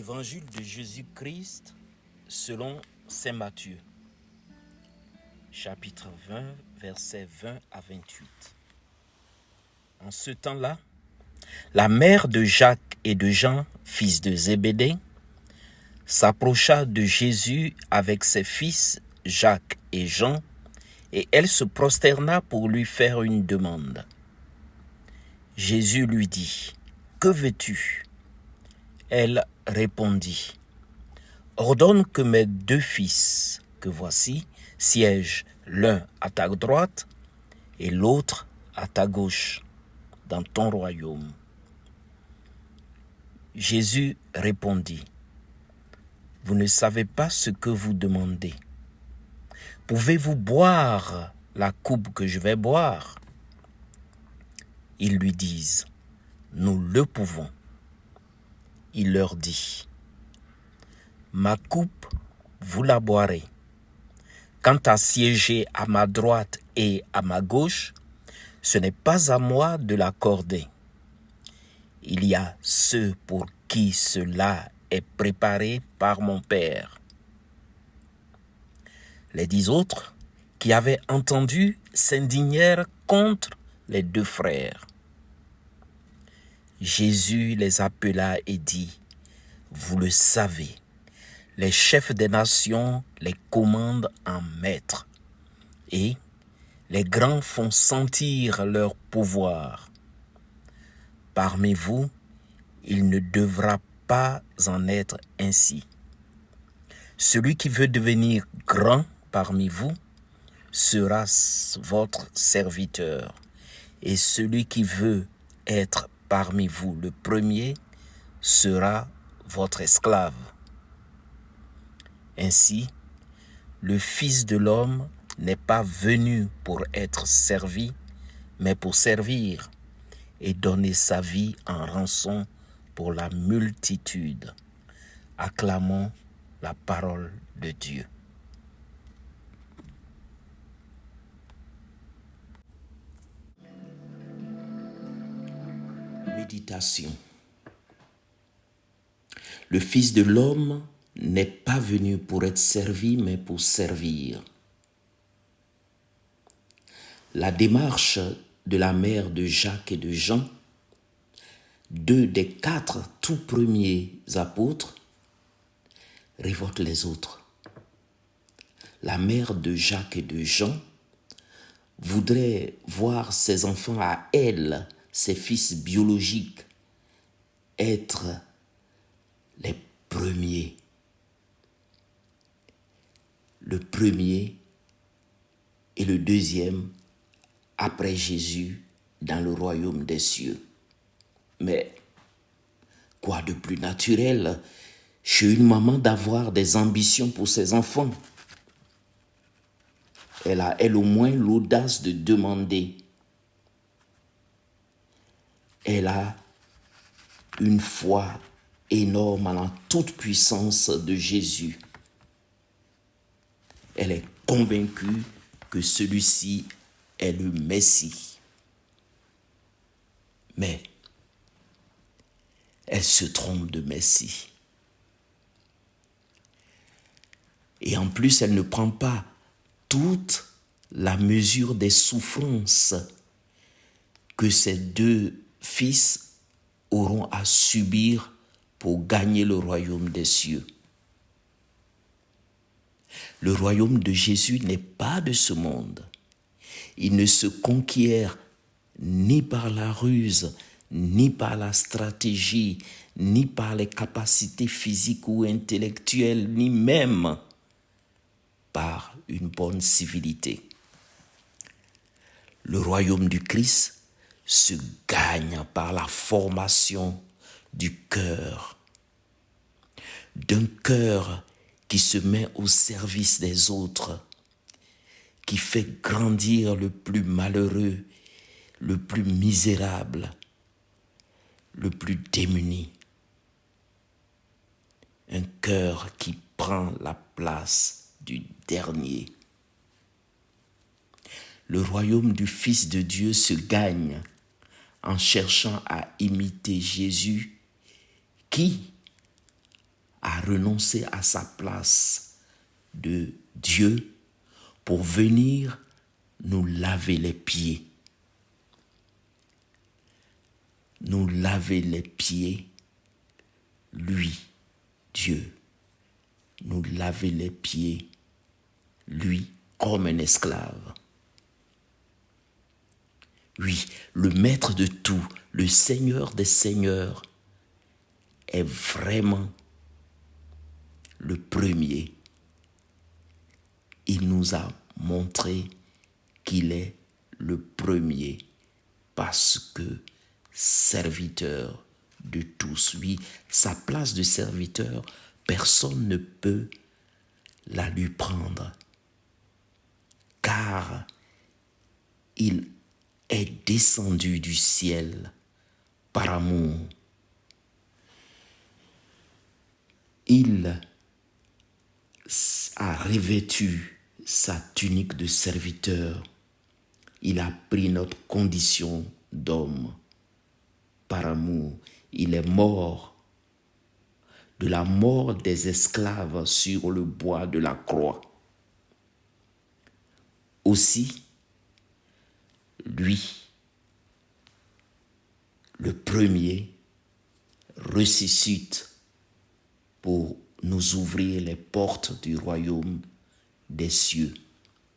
Évangile de Jésus-Christ selon saint Matthieu, chapitre 20, versets 20 à 28. En ce temps-là, la mère de Jacques et de Jean, fils de Zébédée, s'approcha de Jésus avec ses fils Jacques et Jean, et elle se prosterna pour lui faire une demande. Jésus lui dit, « Que veux-tu » Elle répondit, « Ordonne que mes deux fils, que voici, siègent l'un à ta droite et l'autre à ta gauche, dans ton royaume. » Jésus répondit, « Vous ne savez pas ce que vous demandez. Pouvez-vous boire la coupe que je vais boire ?» Ils lui disent, « Nous le pouvons. » Il leur dit, « Ma coupe, vous la boirez. Quant à siéger à ma droite et à ma gauche, ce n'est pas à moi de l'accorder. Il y a ceux pour qui cela est préparé par mon Père. » Les 10 autres, qui avaient entendu, s'indignèrent contre les deux frères. Jésus les appela et dit, « Vous le savez, les chefs des nations les commandent en maître, et les grands font sentir leur pouvoir. Parmi vous, il ne devra pas en être ainsi. Celui qui veut devenir grand parmi vous sera votre serviteur, et celui qui veut être parmi vous le premier sera votre esclave. Ainsi, le Fils de l'homme n'est pas venu pour être servi, mais pour servir et donner sa vie en rançon pour la multitude. Acclamons la parole de Dieu. Méditation. Le Fils de l'homme n'est pas venu pour être servi, mais pour servir. La démarche de la mère de Jacques et de Jean, 2 des 4 tout premiers apôtres, révolte les autres. La mère de Jacques et de Jean voudrait voir ses enfants à elle, ses fils biologiques, être les premiers. Le premier et le deuxième après Jésus dans le royaume des cieux. Mais quoi de plus naturel chez une maman d'avoir des ambitions pour ses enfants? Elle a, elle au moins, l'audace de demander. Elle a une foi énorme en la toute-puissance de Jésus. Elle est convaincue que celui-ci est le Messie. Mais elle se trompe de Messie. Et en plus, elle ne prend pas toute la mesure des souffrances que ces deux fils auront à subir pour gagner le royaume des cieux. Le royaume de Jésus n'est pas de ce monde. Il ne se conquiert ni par la ruse, ni par la stratégie, ni par les capacités physiques ou intellectuelles, ni même par une bonne civilité. Le royaume du Christ se gagne par la formation du cœur, d'un cœur qui se met au service des autres, qui fait grandir le plus malheureux, le plus misérable, le plus démuni. Un cœur qui prend la place du dernier. Le royaume du Fils de Dieu se gagne en cherchant à imiter Jésus qui, a renoncé à sa place de Dieu pour venir nous laver les pieds. Nous laver les pieds, lui, Dieu. Nous laver les pieds, lui, comme un esclave. Oui, le maître de tout, le Seigneur des Seigneurs, est vraiment le premier. Il nous a montré qu'il est le premier parce que serviteur de tous. Oui, sa place de serviteur, personne ne peut la lui prendre car il est descendu du ciel par amour. Il a revêtu sa tunique de serviteur. Il a pris notre condition d'homme. Par amour, il est mort de la mort des esclaves sur le bois de la croix. Aussi, lui, le premier, ressuscite pour nous ouvrir les portes du royaume des cieux.